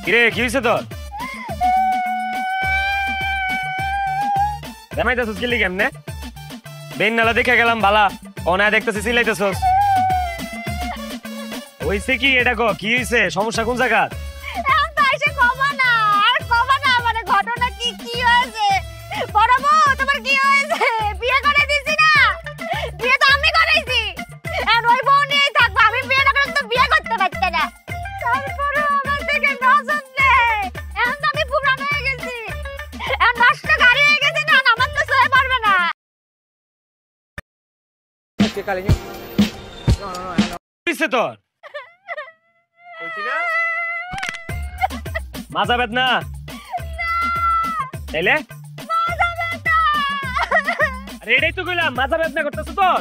কিরে কি হইছে তোর? জামাইতাছস কি লাগি এমনে? বেন নালা দেখে গেলাম বালা, ওনা দেখতেছি সিলাইতেছস। হইছে কি এটা কো? কি হইছে? সমস্যা কোন জায়গা? এখন তো আইসে কমা না, আর কমা না, মানে ঘটনা কি কি হয়েছে? বড় বউ তোমার কি হয়েছে? বিয়ে করে দিছি না? বিয়ে তো আমি করাইছি। এখন ওই বউ নিয়েই থাকবো, আমি বিয়ে না করলে তো বিয়ে করতে পারতে না। তারপরে আমার থেকে নজর নেই। এখন তো আমি পুরানো হয়ে গেছি, এখন নষ্ট গাড়ি হয়ে গেছি না, আমার তো সয়ে পারবে না। হইছে তোর? মাজা বেদনা? তাইলে আরে এটাই তো কইলাম, মাজা বেদনা করতেছ তোর?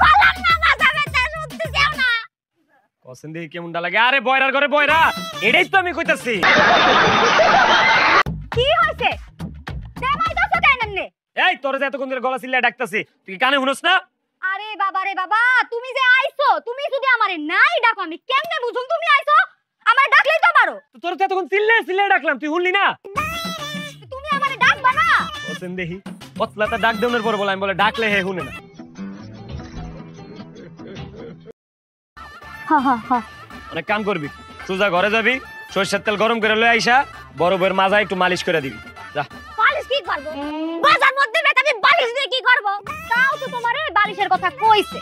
বললাম না মাথা ব্যথা, শুনতে চাও না? কসেন দেখি কেমনটা লাগে। আরে বয়রার ঘরে বয়রা, এটাই তো আমি কইতাছি। কি হইছে? দেমাই তো কেন এমনে? এই তোর যে এতক্ষণ ধরে গলা চিল্লায় ডাকতাছি, তুই কি কানে শুনছ না? আরে বাবা রে বাবা, তুমি যে আইছো, তুমি যদি আমারে নাই ডাকো আমি কেমনে বুঝুম তুমি আইছো? আমারে ডাকলেই তো পারো। তো তোর তো এতক্ষণ চিল্লায় চিল্লায় ডাকলাম, তুই শুনলি না? তুমি আমারে ডাকবা না? কসেন দেখি পতলাটা ডাক দেওয়ার পর বলে, আমি বলে ডাকলে হে শুনে না। হা হা হা। অনেক কাম করবি, সোজা ঘরে যাবি, সরষের তেল গরম করে লয়ে আইসা বড় বউয়ের মাজা একটু মালিশ করে দিবি। যা। বালিশ কি করব? বাজার মধ্যে বেটা আমি বালিশ দিয়ে কি করব? তাও তো তোমারে বালিশের কথা কইছে।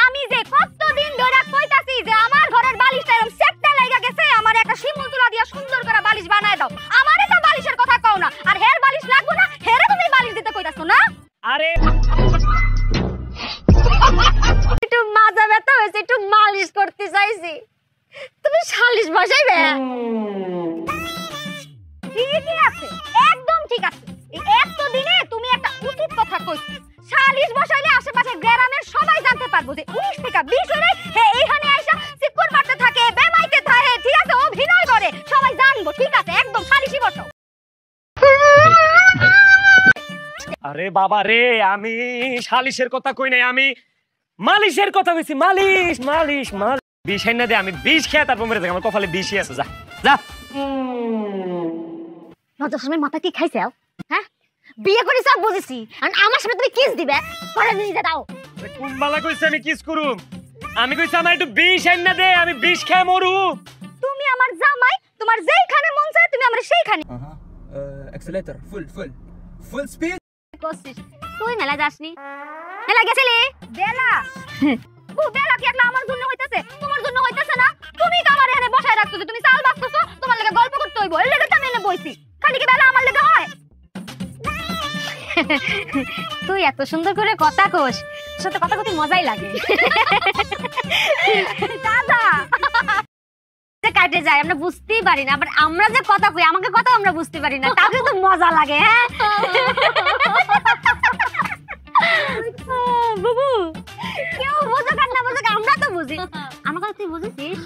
আমি যে কতদিন ধরে কইতাছি যে আমার ঘরের বালিশটা এরকম সেটটা লাগা গেছে, আমার একটা শিমুল তুলা দিয়া সুন্দর করে বালিশ বানায় দাও। আমারে তো বালিশের কথা কও না, আর হের বালিশ লাগবো না, হেরে তুমি বালিশ দিতে কইতাছো না? আরে একটু মাজা ব্যথা হয়েছে, একটু মালিশ করতে চাইছি, তুমি সালিশ বসাইবে? ঠিকই আছে, একদম ঠিক আছে। এই এতদিনে তুমি একটা উচিত কথা কইছো। সালিশ বসাইলে আশেপাশে গ্রামের সবাই জানতে পারবো যে 19 থেকে 20 হলে হে এইখানে আইসা সিকুর মারতে থাকে, বেমাইতে থাকে, ঠিক আছে, অভিনয় করে, সবাই জানবো। ঠিক আছে, একদম সালিশই বসাও। আরে বাবা রে, আমি সালিশের কথা কই নাই, আমি মালিশের কথা কইছি। মালিশ মালিশ মালিশ। বিষ এনে দে, আমি বিষ খেয়ে তারপর মেরে যাই, আমার কপালে বিষই আছে। যা যা। নজর সময় মাথা কি খাইছে? হ্যাঁ, বিয়ে করে সব বুঝেছি, আর আমার সামনে তুমি কিস দিবে? পরে নিয়ে দাও। কোন বালা কইছে আমি কিস করুম? আমি কইছি আমার একটু বিষ এনে দে, আমি বিষ খেয়ে মরু। তুমি আমার জামাই, তোমার যেইখানে মন চায় তুমি আমার সেইখানে। এক্সেলেটর ফুল স্পিড করছিস তুই। মেলা যাসনি? মেলা গেছিলি? বেলা ও বেলা কি একলা আমার জন্য হইতাছে, তোমার জন্য হইতাছে না? তুমি তো আমার এখানে বসায় রাখছো, তুমি চাল বাকতেছো, তোমার লাগি গল্প করতে হইব, এর লাগি তো আমি এনে বইছি। খালি কি বেলা আমার লাগি হয়? তুই এত সুন্দর করে কথা কস, সাথে কথা কইতে মজাই লাগে। দাদা যে কাটে যায় আমরা বুঝতেই পারি না, আবার আমরা যে কথা কই আমাকে কথা আমরা বুঝতে পারি না, তাও কিন্তু মজা লাগে। হ্যাঁ বাবু, কেউ বোঝে কার না বোঝে, আমরা তো বুঝি। আমার কথা তুই বুঝেছিস?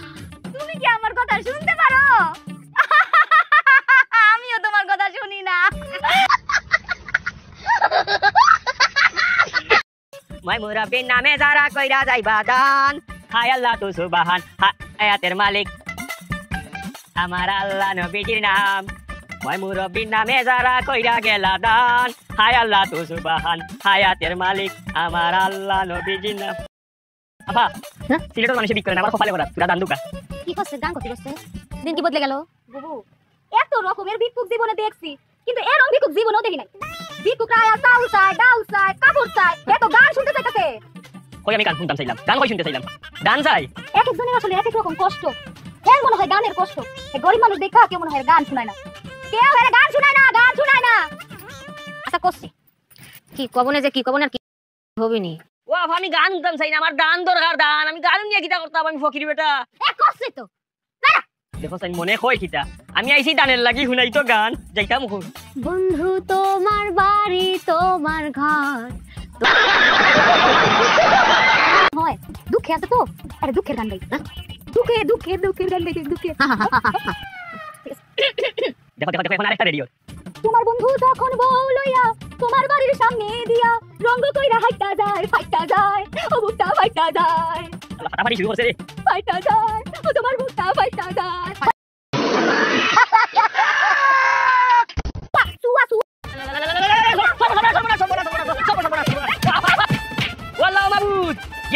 তুমি কি আমার কথা শুনতে পারো? আমিও তোমার কথা শুনি না। মই মুরব্বির নামে যারা কইরা যাইবা দান, হায় আল্লাহ তু সুবহান, হায়াতের মালিক আমার আল্লাহ নবীজির নাম। মই মুরব্বির নামে যারা কইরা গেলা দান, হায় আল্লাহ তু সুবহান, হায়াতের মালিক আমার আল্লাহ নবীজির নাম। আপা সিলেটের মানুষে বিক করে না, আমার কপালে ভরা পুরা দান দুকা। কি করছে? গান করতে করছে, দিন কি বদলে গেল? বাবু এত রকমের ভিক্ষুক জীবনে দেখছি, কিন্তু এরকম ভিক্ষুক জীবনেও দেখি নাই। ভিক্ষুকরা আয়া চাউল চায়, ডাউল চায়, কাপড় চায়, এত গান শুনতে চাইতেছে। কই আমি গান শুনতাম চাইলাম, গান কই শুনতে চাইলাম? গান চাই। এক একজনের আসলে এক এক রকম কষ্ট। এর মনে হয় গানের কষ্ট, এই গরিব মানুষ দেখা কেউ মনে হয় গান শোনায় না, কেউ এর গান শোনায় না, গান শোনায় না। আচ্ছা করছি কি কবনে যে কি কবনে আর কি হবিনি। ও আপা আমি গান শুনতাম চাই না, আমার দান দরকার দান। আমি গান নিয়ে কিটা করতাম? আমি ফকির বেটা। এ করছি তো দেখো চাই মনে কই কিটা, আমি আইছি দানের লাগি শুনাই তো গান যাইতাম। বন্ধু তোমার বাড়ি তোমার ঘর হয়, দুঃখে আছে তো, আরে দুঃখের গান গাই। দুঃখে দুঃখে দুঃখের গান গাই, দুঃখে। দেখো দেখো দেখো এখন আরেকটা রেডিও। তোমার বন্ধু যখন বউ লইয়া তোমার বাড়ির সামনে দিয়া রঙ্গ কইরা হাইটা যায়, ফাইটা যায়, ও বুকটা ফাইটা যায়, ফাটাফাটি শুরু করছে রে, ফাইটা যায়, ও তোমার বুকটা ফাইটা যায়।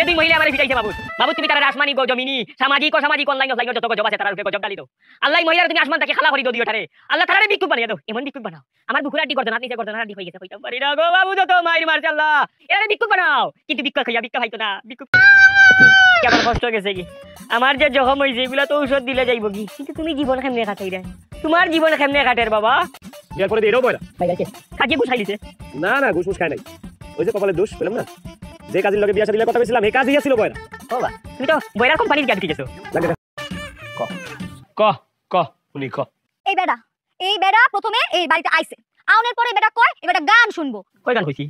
দুই মহিলা আমারে ফিটাইছে বাবু বাবু তুমি তারা আসমানি জমিনি সামাজিক অসামাজিক অনলাইন অফলাইন যত গজব আছে তার উপরে গজব ডালি দাও আল্লাহ মহিলার তুমি আসমান থেকে খালা করে দিও ঠারে আল্লাহ তারারে বিক্ষুব বানিয়ে দাও এমন বিক্ষুব বানাও আমার বুকুরাটি করতে না নিচে করতে না হয়ে গেছে কইতাম পারি না গো বাবু যত মাইর মারছে আল্লাহ এরে বিক্ষুব বানাও কিন্তু বিক্ষা খাইয়া বিক্ষা খাইতো না বিক্ষুব কেমন কষ্ট গেছে কি আমার যে জখম হইছে এগুলা তো ঔষধ দিলে যাইব কি কিন্তু তুমি জীবন কেমনে কাটাই রে তোমার জীবন কেমনে কাটের বাবা বিয়ার পরে এরও বয়রা কাজে গুছাই দিছে না ঘুষ খায় নাই ওই যে কপালে দোষ পেলাম না যে কাজের লগে বিয়া শাদীর কথা কইছিলাম এই কাজই ছিল বয়রা বাবা তুমি তো বইরা কোম্পানির কাজ শিখেছো ক উনি ক এই বেড়া প্রথমে এই বাড়িতে আইছে আউনের পরে বেটা কয় এবারে গান শুনবো কই গান কইছি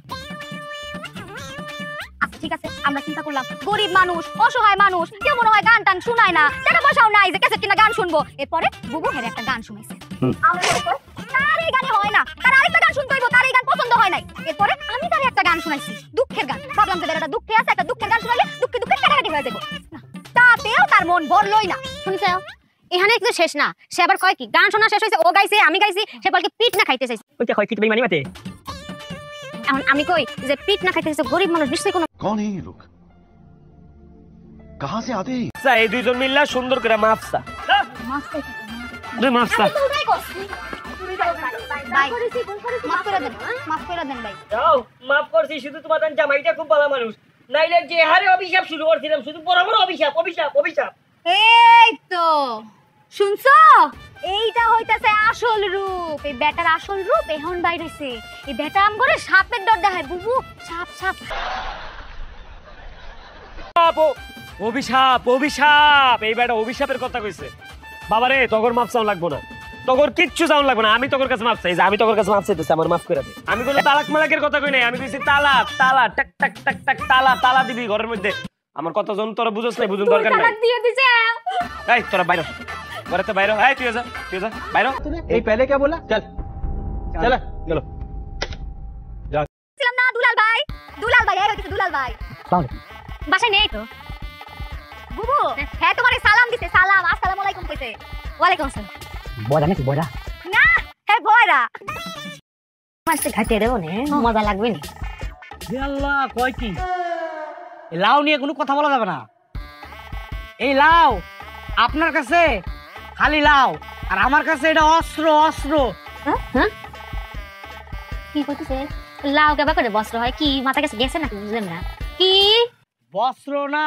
আচ্ছা ঠিক আছে আমরা চিন্তা করলাম গরিব মানুষ অসহায় মানুষ কেউ মনে হয় গান টান শোনায় না টাকা পয়সাও নাই যে ক্যাসেট কিনা গান শুনবো এরপরে বুবু হেরে একটা গান শুনাইছে আউনের পরে তার এই গানে হয় না তার আরেকটা গান শুনতে হইব তার এই গান পছন্দ হয় নাই এরপরে আমি তারে একটা গান শুনাইছি দুঃখের গান ভাবলাম যে বেটাটা দুঃখে আছে একটা দুঃখের গান শুনাইলে দুঃখে কাটাকাটি হয়ে যাবে তাতেও তার মন ভরলই না শুনছো এখানে একটু শেষ না সে আবার কয় কি গান শোনা শেষ হইছে ও গাইছে আমি গাইছি সে বলকে পিট না খাইতে চাইছে ওইটা কয় কি তুমি মানি মাতে এখন আমি কই যে পিট না খাইতে চাইছে গরিব মানুষ নিশ্চয়ই কোনো कौन है ये लोग कहां से आते हैं আচ্ছা এই দুইজন মিললা সুন্দর করে মাফসা মাফসা মাফ করে দেন ভাই যাও মাফ করছি শুধু তোমার জামাইটা খুব ভালো মানুষ নাইলে যে হারে অভিশাপ শুরু করছিলাম শুধু বড় বড় অভিশাপ এই তো শুনছো এইটা হইতাছে আসল রূপ এই বেটার আসল রূপ এখন বাইর হইছে এই বেটা আম করে সাপের ডর দেখায় বুবু সাপ অভিশাপ এই বেটা অভিশাপের কথা কইছে বাবারে তগর মাপ চাও লাগবো না তগর কিচ্ছু চাও লাগবে না আমি তগর কাছে মাপ চাই আমি তগর কাছে মাপ চাইতেছি আমার মাফ করে দে আমি কোনো তালাক মালাকের কথা কই নাই আমি কইছি তালা টাক টাক টাক টাক তালা দিবি ঘরের মধ্যে আমার কতজন তোরা বুঝছ নাই বুঝুন দরকার নাই তালাক দিয়ে দিছে এই তোরা বাইরে ঘরেতে বাইরে এই তুই যা বাইরে ये पहले क्या बोला চল চল গেল ছিলাম না দুলাল ভাই এই হইছে দুলাল ভাই বাসায় নেই তো বুবু হ্যাঁ তোমারে সালাম দিতে সালাম আসসালামু আলাইকুম কইতে ওয়ালাইকুম আসসালাম বড়া নাকি বড়া না হ্যাঁ বয়রা মাছটা ঘাটে দেবো নে মজা লাগবে না হে আল্লাহ কয় কি এই লাউ নিয়ে কোনো কথা বলা যাবে না এই লাউ আপনার কাছে খালি লাউ আর আমার কাছে এটা অস্ত্র হ্যাঁ কি কইতেছে লাউ কেবা করে বস্ত্র হয় কি মাথা কাছে গেছে না বুঝলেন না কি বস্ত্র না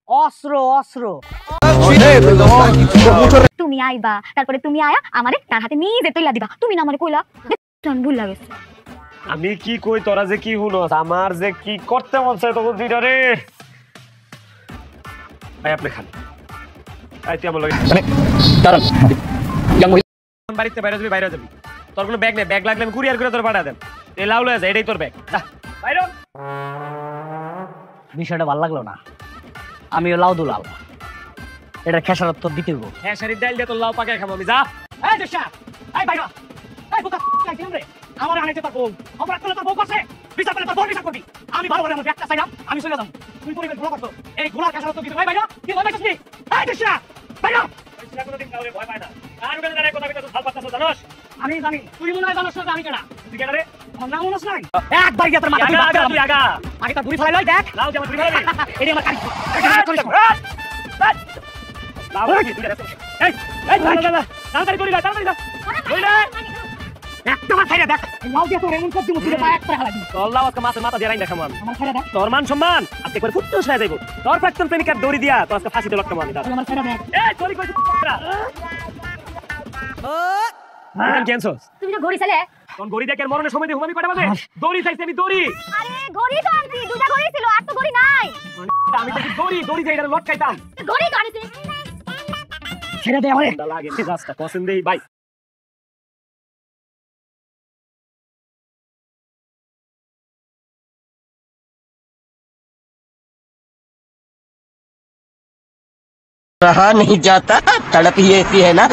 অস্ত্র তুমি আইবা তারপরে তুমি আয়া আমারে তার হাতে নিজে তুইলা দিবা তুমি না আমারে কইলা ভুল লাগে আমি কি কই তোরা যে কি হুনস আমার যে কি করতে মন চায় তোর দুইটা রে ভাই আপনি খান আইতে আমার লগে দাঁড়ান বাড়িতে বাইরে যাবি তোর কোনো ব্যাগ নেই ব্যাগ লাগলে আমি কুরিয়ার করে তোর পাঠা দেন এই লাউ লয়ে যা এটাই তোর ব্যাগ যা বাইরে বিষয়টা ভালো লাগলো না আমিও লাউ দুলাল এটা খেসারত তো দিতে হইব হ্যাঁ শাড়ির ডাল দিয়ে তোর লাউ পাকায় খাবো আমি যা এই দেশা এই বাইরা এই বুকা কাইছিলাম রে আমার আনাইতে পারবো অপরাধ করলে তোর বউ করছে বিচার করলে তোর বউ বিচার করবি আমি ভালো করে আমার ব্যাগটা চাইলাম আমি চলে যাব তুই পরিবেশ ভালো করতো এই গোলার খেসারত তো দিতে ভাই বাইরা কি বলছিস তুই এই দেশা বাইরা দেশা কোনদিন কাউরে ভয় পায় না আর উড়ে জানে কথা বিটা তো ভাল পাচ্ছস জানোস আমি জানি তুই মনে হয় জানোস না আমি কেডা তুই কেডা রে আমার নাম মনে নাই একবার গিয়া তোর মাথা তুই আগা আগে তো দূরে ফেলাই লই দেখ লাউ যেমন দূরে ফেলাই এডি আমার কাজ লাউ কি এই দাদা তাড়াতাড়ি করি তাড়াতাড়ি যা কই না একটা মাথা ছাইরা দেখ লাউ দিয়া তোর এমন করতে মুতি পা একটা হালা দি তোর লাউ আজকে মাথা দিয়ে রাইন দেখাম আমার ছাইরা দেখ তোর মান সম্মান আজকে করে ফুটতে উঠে যাইবো তোর প্রাক্তন প্রেমিকার দড়ি দিয়া তো আজকে ফাঁসিতে লটকাম আমি দাদা আমার ছাইরা দেখ এই করি মান ক্যান্সার তুমি তো ঘড়ি চাইলে কোন গড়ি দেখের মরণের সময় দিয়ে হুমামি কয়টা বাজে দড়ি চাইছি আমি দড়ি আরে ঘড়ি তো আনছি দুটা ঘড়ি ছিল আর তো ঘড়ি নাই আমি তো দড়ি দিয়ে এটা লটকাইতাম ঘড়ি তো আনছি ছেড়ে দে আমারে লাগে মেজাজটা পছন্দেই ভাই रहा नहीं जाता तड़प ही ऐसी है ना